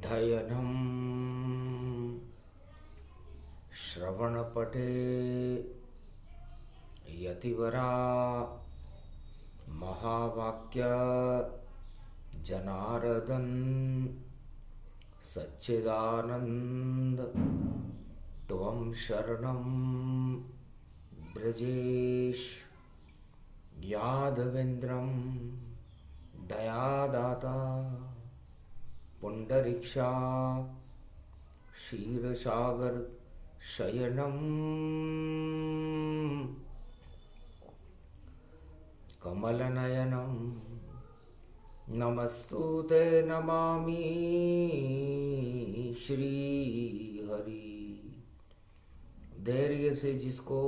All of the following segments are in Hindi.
अध्ययनम् श्रवणपटे यतिवरा महावाक्य जनार्दन सच्चिदानंद त्वं शरणं ब्रजेश यादवेन्द्रं दयादाता पुंडरीक्षा क्षीरसागर शयनम कमलनयनम नमस्तुते नमामि श्री हरि। धैर्य से जिसको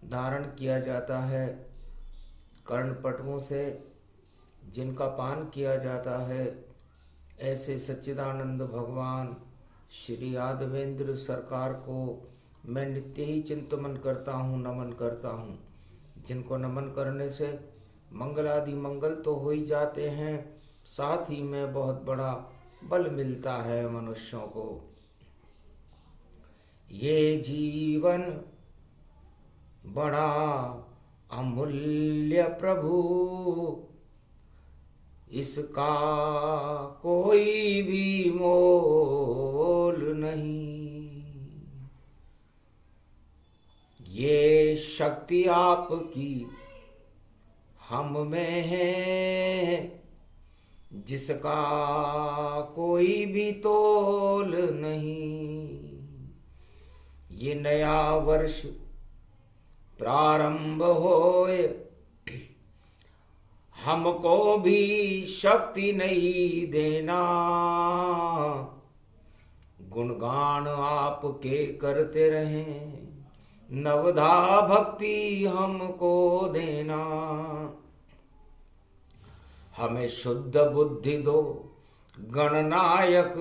धारण किया जाता है, कर्णपटुओं से जिनका पान किया जाता है, ऐसे सच्चिदानंद भगवान श्री यादवेंद्र सरकार को मैं नित्य ही चिंतन करता हूँ, नमन करता हूँ। जिनको नमन करने से मंगल आदि मंगल तो हो ही जाते हैं, साथ ही में बहुत बड़ा बल मिलता है मनुष्यों को। ये जीवन बड़ा अमूल्य प्रभु, इसका कोई भी मोल नहीं। ये शक्ति आपकी हम में है, जिसका कोई भी तोल नहीं। ये नया वर्ष प्रारंभ होए, हमको भी शक्ति नहीं देना। गुणगान आपके करते रहें, नवधा भक्ति हमको देना। हमें शुद्ध बुद्धि दो गणनायक,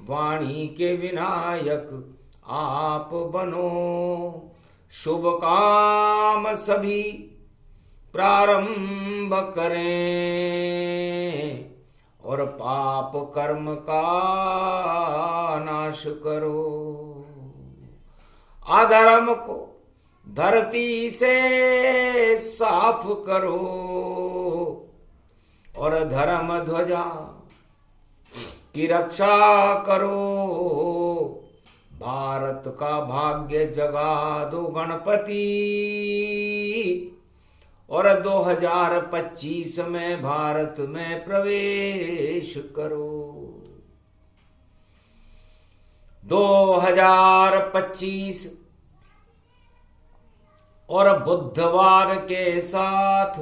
वाणी के विनायक आप बनो। शुभ काम सभी प्रारंभ करें और पाप कर्म का नाश करो। अधर्म को धरती से साफ करो और धर्म ध्वजा की रक्षा करो। भारत का भाग्य जगा दो गणपति, और 2025 में भारत में प्रवेश करो। 2025 और बुधवार के साथ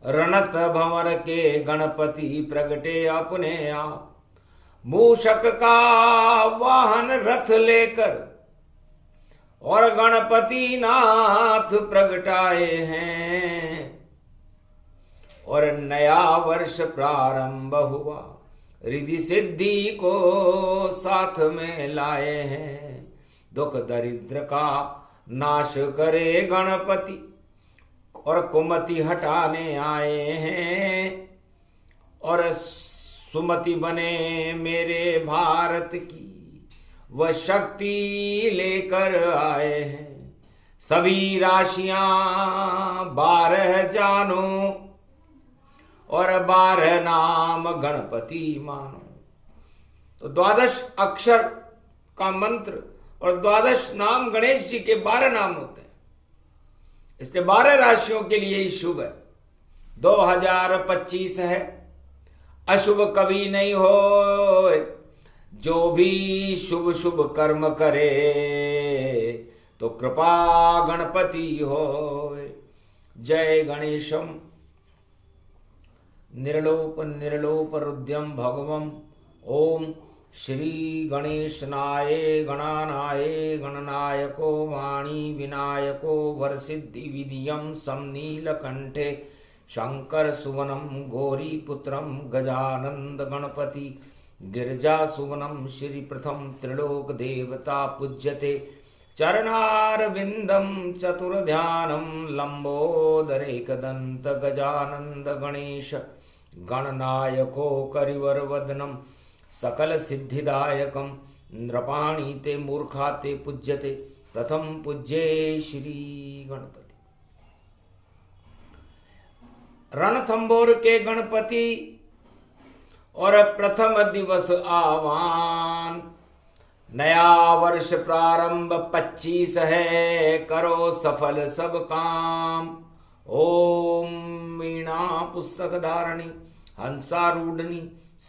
रणत भंवर के गणपति प्रगटे अपने आप। मूषक का वाहन रथ लेकर और गणपति नाथ प्रगटाए हैं, और नया वर्ष प्रारंभ हुआ, रिद्धि सिद्धि को साथ में लाए हैं। दुख दरिद्र का नाश करे गणपति और कुमति हटाने आए हैं, और सुमति बने मेरे भारत की वह शक्ति लेकर आए हैं। सभी राशियां 12 जानो और 12 नाम गणपति मानो। तो 12 अक्षर का मंत्र और 12 नाम गणेश जी के 12 नाम होते हैं, इसलिए 12 राशियों के लिए ही शुभ है। 2025 है, अशुभ कभी नहीं हो। जो भी शुभ शुभ कर्म करे तो कृपा गणपति हो। जय गणेशम निर्लोप निर्लोप रुद्यम भगवम। ओम श्री गणेशनाय गणानाय गणनायको वाणी विनायको वरसिद्धि विधियम समनीलकंठे शंकर सुवनम गौरी पुत्रम गजानंद गणपति गिरिजा सुवनम श्री प्रथम त्रिलोक देवता पूज्यते चरणारविंदम चतुर्ध्यानम लंबोदरेकदंत गजानंद गणेश गणनायको करिवर वदनम सकल सिद्धिदायकम नृपाणी ते मूर्खा ते पूज्यते प्रथम पूज्ये श्री गणपति। रणथंभौर के गणपति और प्रथम दिवस आह्वान। नया वर्ष प्रारंभ 25 है, करो सफल सब काम। ओम वीणा पुस्तक धारणी हंसारूढ़नी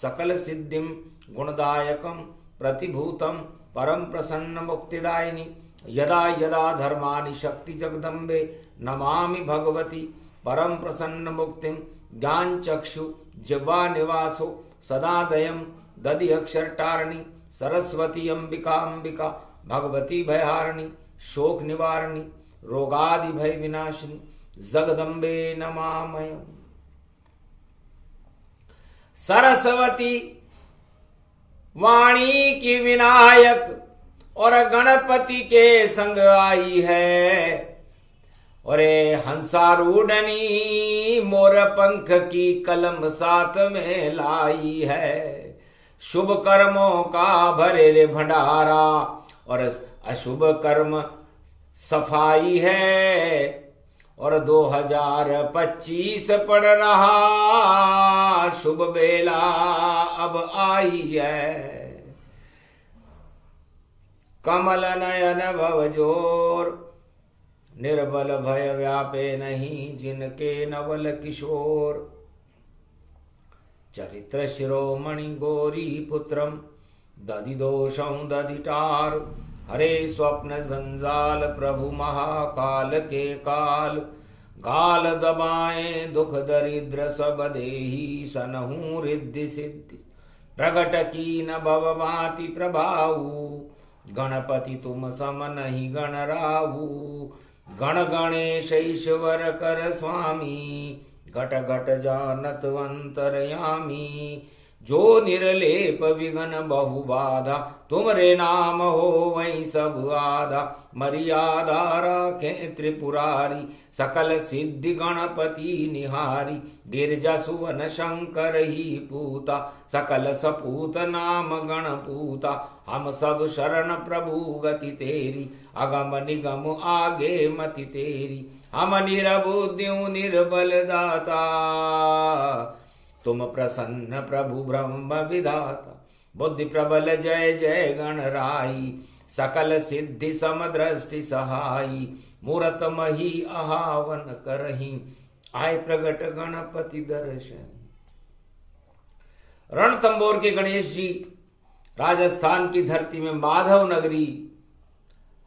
सकल सिद्धिम गुणदायकम प्रतिभूतम परम प्रसन्न मुक्तिदायिनी। यदा यदा धर्मानि शक्ति जगदम्बे नमामि भगवती परम प्रसन्न मुक्तिम। ज्ञान चक्षु जिह्वा निवासो सदा दयम दधि अक्षर टारणी। सरस्वती अंबिका अंबिका भगवती भयहारिणी शोक निवारणी रोगादि भय विनाशिनी जगदम्बे नमामयम्। सरस्वती वाणी की विनायक और गणपति के संग आई है। और हंसारूढ़नी मोर पंख की कलम साथ में लाई है। शुभ कर्मों का भरे रे भंडारा और अशुभ कर्म सफाई है। और 2025 पड़ रहा शुभ बेला अब आई है। कमल नयन भवजोर निर्बल भय व्यापे नहीं जिनके नवल किशोर। चरित्र शिरोमणि गौरी पुत्रम दधिदोषं दधिटार। हरे स्वप्न जंजाल प्रभु महाकाल के काल। गाल दबाए दुख दरिद्र सब देही सनहु रिद्धि सिद्धि। प्रगट की न भव भांति प्रभाऊ गणपति तुम सम नहीं गण राहु। गण गणेश ईश्वर कर स्वामी घट घट जानत अंतरयामी। जो निर्लेप विघन बहु बाधा तुमरे नाम हो वही सब आधा। मर्यादा राखे त्रिपुरारी सकल सिद्धि गणपति निहारी। गिरजा सुवन शंकर ही पूता सकल सपूत नाम गणपूता। हम सब शरण प्रभु गति तेरी अगम निगम आगे मति तेरी। हम निरबुद्धियों निर्बल दाता तुम प्रसन्न प्रभु ब्रह्म विधाता। बुद्धि प्रबल जय जय गणराई सकल सिद्धि समदृष्टि सहाई। मूरत मही आहावन करही आय प्रगट गणपति दर्शन। रणथंभौर के गणेश जी राजस्थान की धरती में माधव नगरी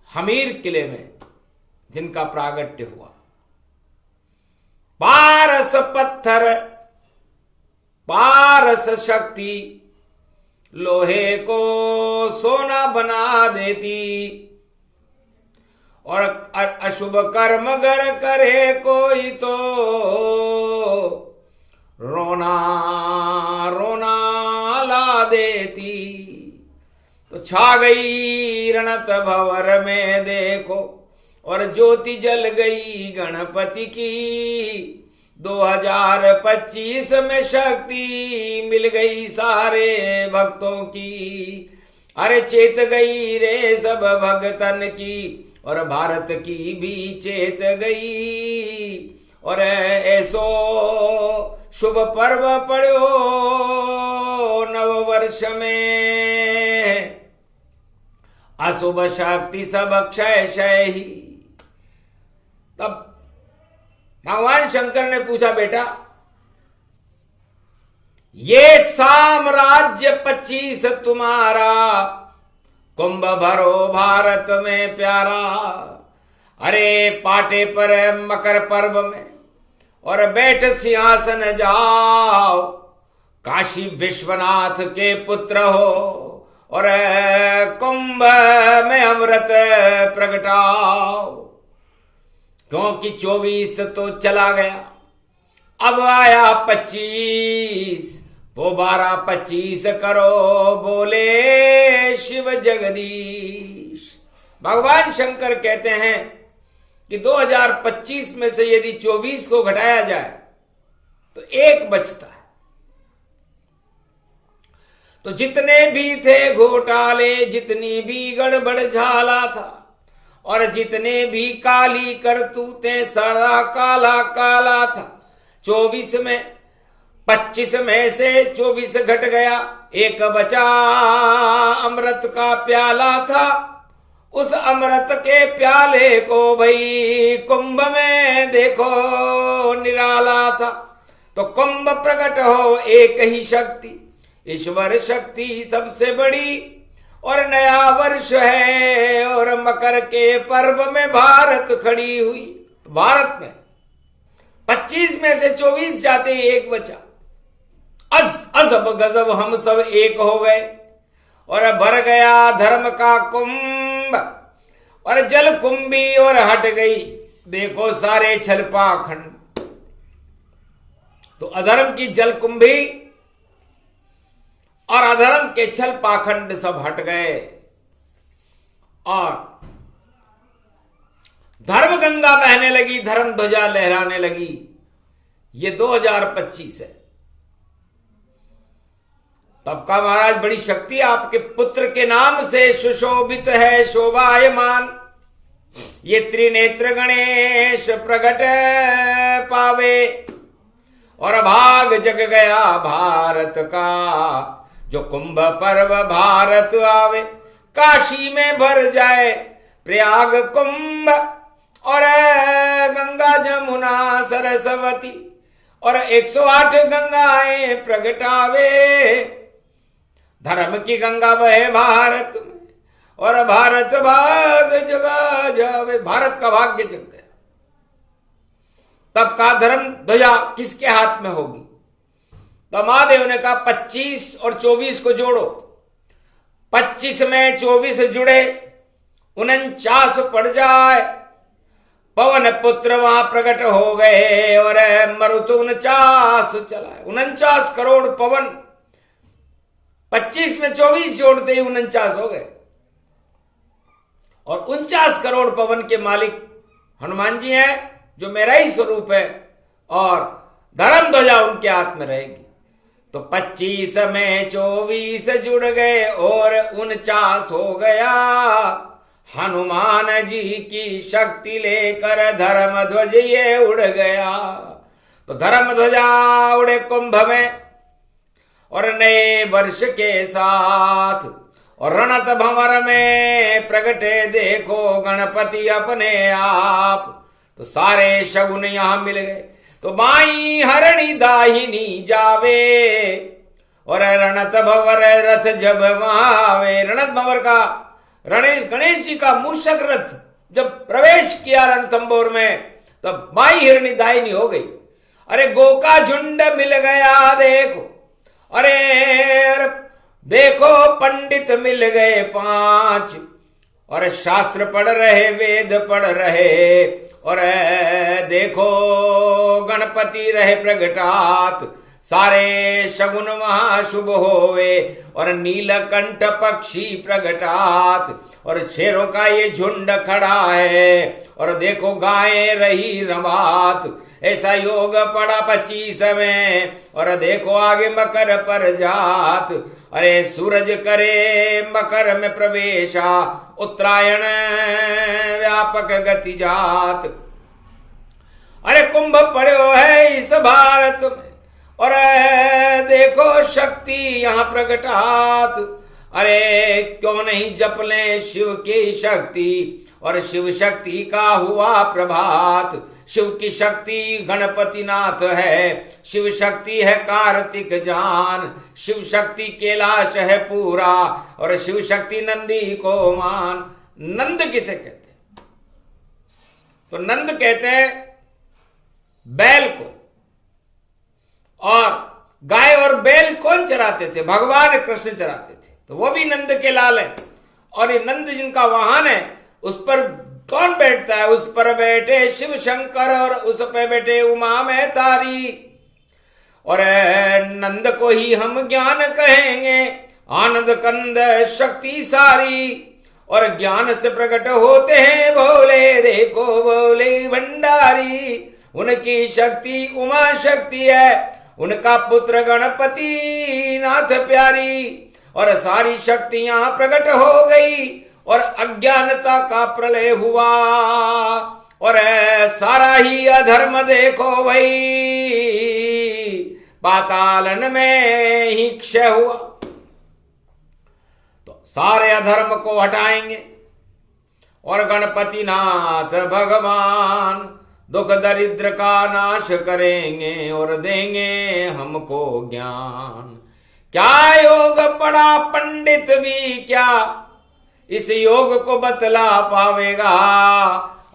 हमीर किले में जिनका प्रागट्य हुआ। पारस पत्थर पारस शक्ति लोहे को सोना बना देती। और अशुभ कर्म गर करे कोई तो रोना रोना ला देती। तो छा गई रणत भंवर में देखो और ज्योति जल गई गणपति की। 2025 में शक्ति मिल गई सारे भक्तों की। अरे चेत गई रे सब भगतन की और भारत की भी चेत गई। और ऐसो शुभ पर्व पड़ो नव वर्ष में। अशुभ शक्ति सब क्षय क्षय ही। तब भगवान शंकर ने पूछा बेटा ये साम्राज्य 25 तुम्हारा कुंभ भरो भारत में प्यारा। अरे पाटे पर मकर पर्व में और बैठ सिंहासन जाओ। काशी विश्वनाथ के पुत्र हो और कुंभ में अमृत प्रगटाओ। क्योंकि 24 तो चला गया अब आया 25। वो 12-25 करो बोले शिव जगदीश। भगवान शंकर कहते हैं कि 2025 में से यदि 24 को घटाया जाए तो 1 बचता है। तो जितने भी थे घोटाले, जितनी भी गड़बड़ झाला था, और जितने भी काली करतूतें, सारा काला काला था। 24 में 25 में से 24 घट गया, एक बचा अमृत का प्याला था। उस अमृत के प्याले को भाई कुंभ में देखो निराला था। तो कुंभ प्रकट हो एक ही शक्ति, ईश्वर शक्ति सबसे बड़ी, और नया वर्ष है और मकर के पर्व में भारत खड़ी हुई। भारत में 25 में से 24 जाते एक बचा। अजब गजब हम सब एक हो गए, और भर गया धर्म का कुंभ, और जल कुंभी और हट गई देखो सारे छल पाखंड। तो अधर्म की जल कुंभी और अधर्म के छल पाखंड सब हट गए, और धर्म गंगा बहने लगी, धर्म ध्वजा लहराने लगी। ये 2025 है। तब का महाराज बड़ी शक्ति आपके पुत्र के नाम से सुशोभित है शोभायमान। ये त्रिनेत्र गणेश प्रगट पावे, और भाग जग गया भारत का। जो कुंभ पर्व भारत आवे, काशी में भर जाए प्रयाग कुंभ, और गंगा जमुना सरस्वती, और 108 गंगाएं प्रगटावे। धर्म की गंगा बहे भारत में, और भारत भाग जगा जावे। भारत का भाग्य जग गया। तब का धर्म ध्वजा किसके हाथ में होगी? तो महादेव ने कहा 25 और 24 को जोड़ो। 25 में 24 जुड़े, 49 पड़ जाए। पवन पुत्र वहां प्रकट हो गए, और मरुत 49 चलाए। 49 करोड़ पवन, 25 में 24 जोड़ते ही 49 हो गए। और 49 करोड़ पवन के मालिक हनुमान जी हैं, जो मेरा ही स्वरूप है, और धर्म ध्वजा उनके हाथ में रहेगी। तो 25 में 24 जुड़ गए, और 49 हो गया। हनुमान जी की शक्ति लेकर धर्म ध्वज ये उड़ गया। तो धर्म ध्वजा उड़े कुंभ में, और नए वर्ष के साथ, और रणत भंवर में प्रगटे देखो गणपति अपने आप। तो सारे शगुन यहां मिल गए। तो माई हरणी दाहिनी जावे, और रणत भंवर रथ जब वहां। रणत भंवर का गणेश जी का मूषक रथ जब प्रवेश किया रणथंभौर में, तब माई हिरणी दाहिनी हो गई। अरे गो का झुंड मिल गया देखो, अरे देखो पंडित मिल गए 5, और शास्त्र पढ़ रहे, वेद पढ़ रहे, और देखो गणपति रहे प्रगटात। सारे शगुन वहां शुभ होवे, और नीलकंठ पक्षी प्रगटात, और शेरों का ये झुंड खड़ा है, और देखो गायें रही रवात। ऐसा योग पड़ा 25 में, और देखो आगे मकर पर जात। अरे सूरज करे मकर में प्रवेशा, उत्तरायण व्यापक गति जात। अरे कुंभ पड़ो है इस भारत में, और देखो शक्ति यहां प्रगटात। अरे क्यों नहीं जप ले शिव की शक्ति, और शिव शक्ति का हुआ प्रभात। शिव की शक्ति गणपति नाथ है, शिव शक्ति है कार्तिक जान, शिव शक्ति कैलाश है पूरा, और शिव शक्ति नंदी को मान। नंद किसे कहते हैं? तो नंद कहते हैं बैल को। और गाय और बैल कौन चराते थे? भगवान कृष्ण चराते थे, तो वो भी नंद के लाल है। और ये नंद जिनका वाहन है, उस पर कौन बैठता है? उस पर बैठे शिव शंकर, और उस पर बैठे उमा में तारी। और नंद को ही हम ज्ञान कहेंगे, आनंद कंद शक्ति सारी। और ज्ञान से प्रकट होते हैं भोले, देखो भोले भंडारी। उनकी शक्ति उमा शक्ति है, उनका पुत्र गणपति नाथ प्यारी। और सारी शक्तियां प्रकट हो गई और अज्ञानता का प्रलय हुआ और सारा ही अधर्म देखो भाई पातालन में ही क्षय हुआ। तो सारे अधर्म को हटाएंगे और गणपति नाथ भगवान दुख दरिद्र का नाश करेंगे और देंगे हमको ज्ञान। क्या योग पढ़ा पंडित भी क्या इस योग को बतला पावेगा।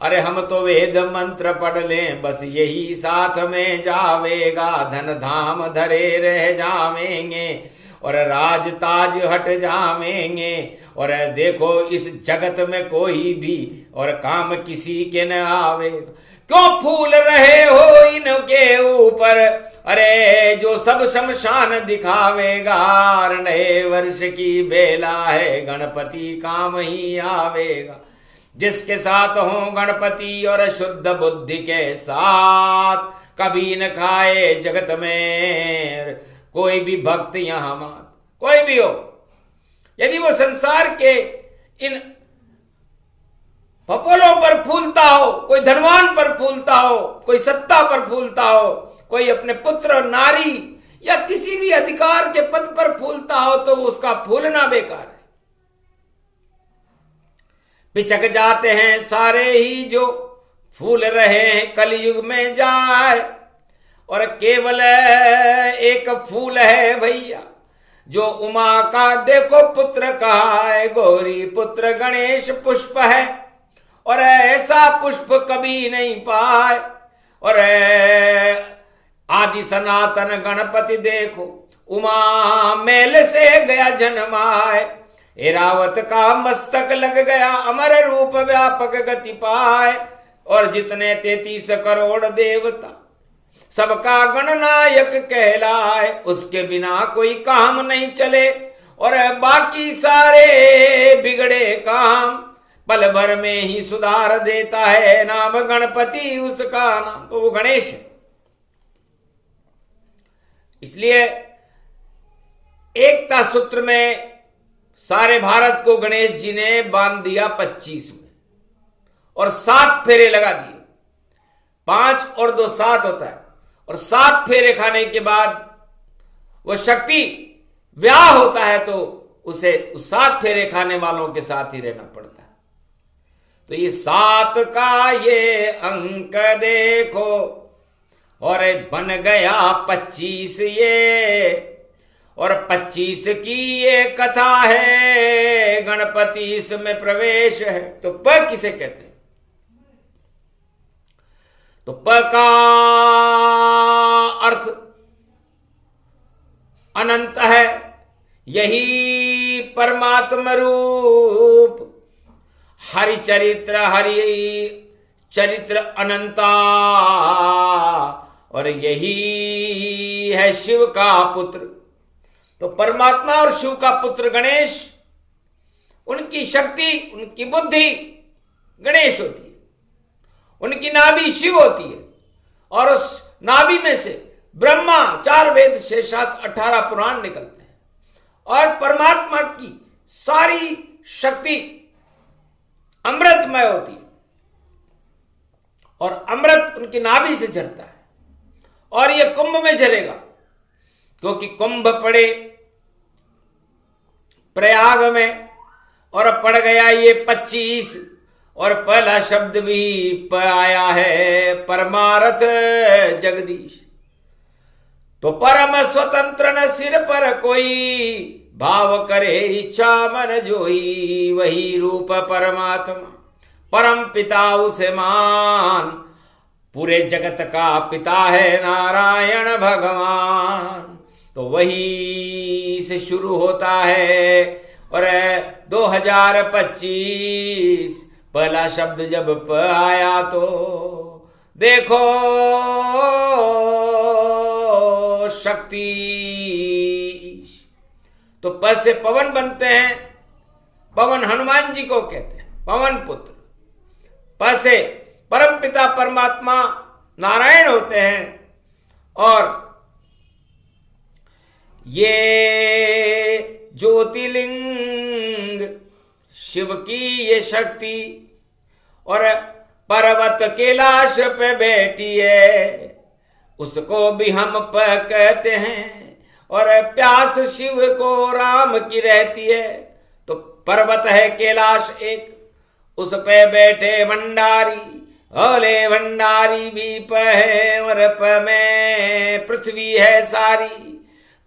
अरे हम तो वेद मंत्र पढ़ लें बस यही साथ में जावेगा। धन धाम धरे रह जावेंगे और राज ताज हट जावेंगे और देखो इस जगत में कोई भी और काम किसी के न आवेगा। क्यों फूल रहे हो इनके ऊपर अरे जो सब शमशान दिखावेगा। नए वर्ष की बेला है गणपति काम ही आवेगा। जिसके साथ हो गणपति और शुद्ध बुद्धि के साथ कभी न खाए जगत में कोई भी भक्त यहां मात कोई भी हो। यदि वो संसार के इन पपोलों पर फूलता हो, कोई धनवान पर फूलता हो, कोई सत्ता पर फूलता हो, कोई अपने पुत्र नारी या किसी भी अधिकार के पद पर फूलता हो तो उसका फूलना बेकार है। पिचक जाते हैं सारे ही जो फूल रहे हैं कलयुग में जाए और केवल एक फूल है भैया जो उमा का देखो पुत्र कहा है। गौरी पुत्र गणेश पुष्प है और ऐसा पुष्प कभी नहीं पाए। और आदि सनातन गणपति देखो उमा मेल से गया जन्माए। एरावत का मस्तक लग गया अमर रूप व्यापक गति पाए। और जितने 33 करोड़ देवता सबका गणनायक कहलाए। उसके बिना कोई काम नहीं चले और बाकी सारे बिगड़े काम पल भर में ही सुधार देता है। नाम गणपति उसका नाम तो वो गणेश है। इसलिए एकता सूत्र में सारे भारत को गणेश जी ने बांध दिया 25 में और 7 फेरे लगा दिए। 5 और 2 7 होता है और 7 फेरे खाने के बाद वो शक्ति व्याह होता है तो उसे उस 7 फेरे खाने वालों के साथ ही रहना पड़ता है। तो ये 7 का ये अंक देखो और बन गया 25 ये और 25 की ये कथा है। गणपति इसमें प्रवेश है। तो प किसे कहते हैं? तो प का अर्थ अनंत है। यही परमात्मा रूप हरि चरित्र अनंता और यही है शिव का पुत्र। तो परमात्मा और शिव का पुत्र गणेश, उनकी शक्ति उनकी बुद्धि गणेश होती है, उनकी नाभि शिव होती है और उस नाभि में से ब्रह्मा 4 वेद शेषात 18 पुराण निकलते हैं और परमात्मा की सारी शक्ति अमृतमय होती है और अमृत उनकी नाभि से झरता है और यह कुंभ में झरेगा क्योंकि कुंभ पड़े प्रयाग में और पड़ गया ये 25 और पहला शब्द भी प आया है परमारथ जगदीश। तो परम स्वतंत्र न सिर पर कोई भाव करे इच्छा मन जोई। वही रूप परमात्मा परम पिता उसे मान। पूरे जगत का पिता है नारायण भगवान। तो वही से शुरू होता है और 2025 पहला शब्द जब प आया तो देखो शक्ति। तो प से पवन बनते हैं। पवन हनुमान जी को कहते हैं पवन पुत्र। प से परम पिता परमात्मा नारायण होते हैं और ये ज्योतिर्लिंग शिव की ये शक्ति, और पर्वत कैलाश पे बैठी है उसको भी हम प कहते हैं, और प्यास शिव को राम की रहती है। तो पर्वत है कैलाश एक, उस पे बैठे भंडारी, ओले भंडारी भी प है, और प में पृथ्वी है सारी,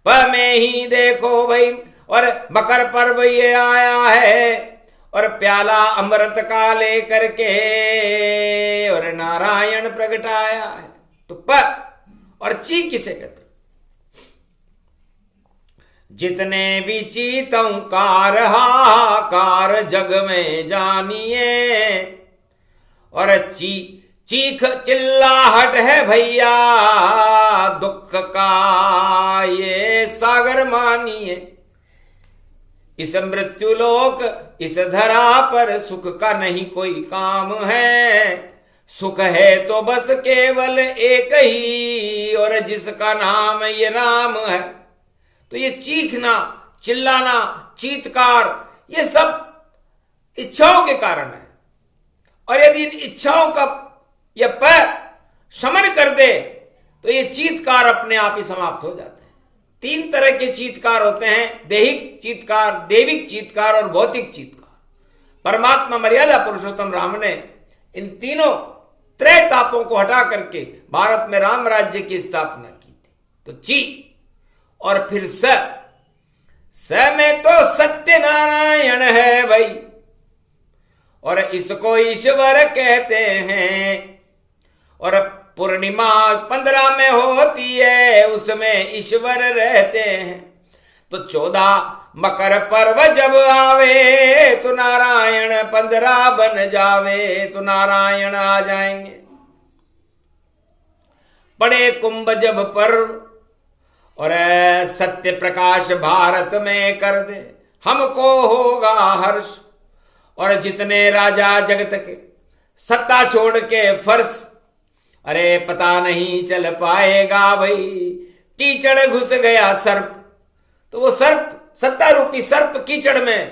प में ही देखो भाई। और मकर पर्व ये आया है, और प्याला अमृत का लेकर के और नारायण प्रगटाया है। तो प और ची किसे कहते? जितने भी चीतंकार हाहाकार जग में जानिए, और चीख चिल्लाहट है भैया दुख का ये सागर मानिए। इस मृत्युलोक इस धरा पर सुख का नहीं कोई काम है, सुख है तो बस केवल एक ही, और जिसका नाम ये राम है। तो ये चीखना, चिल्लाना, चीत्कार, ये सब इच्छाओं के कारण है। और यदि इन इच्छाओं का यह पर शमन कर दे तो ये चीत्कार अपने आप ही समाप्त हो जाते हैं। 3 तरह के चीत्कार होते हैं, दैहिक चीत्कार, देविक चीत्कार और भौतिक चीत्कार। परमात्मा मर्यादा पुरुषोत्तम राम ने इन तीनों त्रय तापों को हटा करके भारत में राम राज्य की स्थापना की थी। तो ची और फिर स में तो सत्य नारायण है भाई, और इसको ईश्वर कहते हैं। और पूर्णिमा 15 में होती है, उसमें ईश्वर रहते हैं। तो 14 मकर पर्व जब आवे तो नारायण 15 बन जावे, तो नारायण आ जाएंगे। बड़े कुंभ जब पर्व और सत्य प्रकाश भारत में कर दे, हमको होगा हर्ष। और जितने राजा जगत के सत्ता छोड़ के फर्श, अरे पता नहीं चल पाएगा भाई, कीचड़ घुस गया सर्प। तो वो सर्प, सत्ता रूपी सर्प कीचड़ में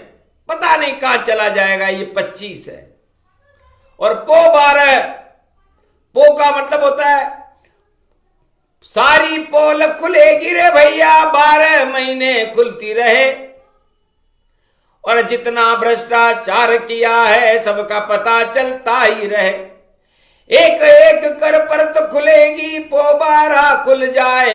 पता नहीं कहां चला जाएगा। ये 25 है। और पो 12, पो का मतलब होता है सारी पोल खुलेगी रे भैया, 12 महीने खुलती रहे। और जितना भ्रष्टाचार किया है सबका पता चलता ही रहे। एक एक कर परत खुलेगी, पो 12 खुल जाए।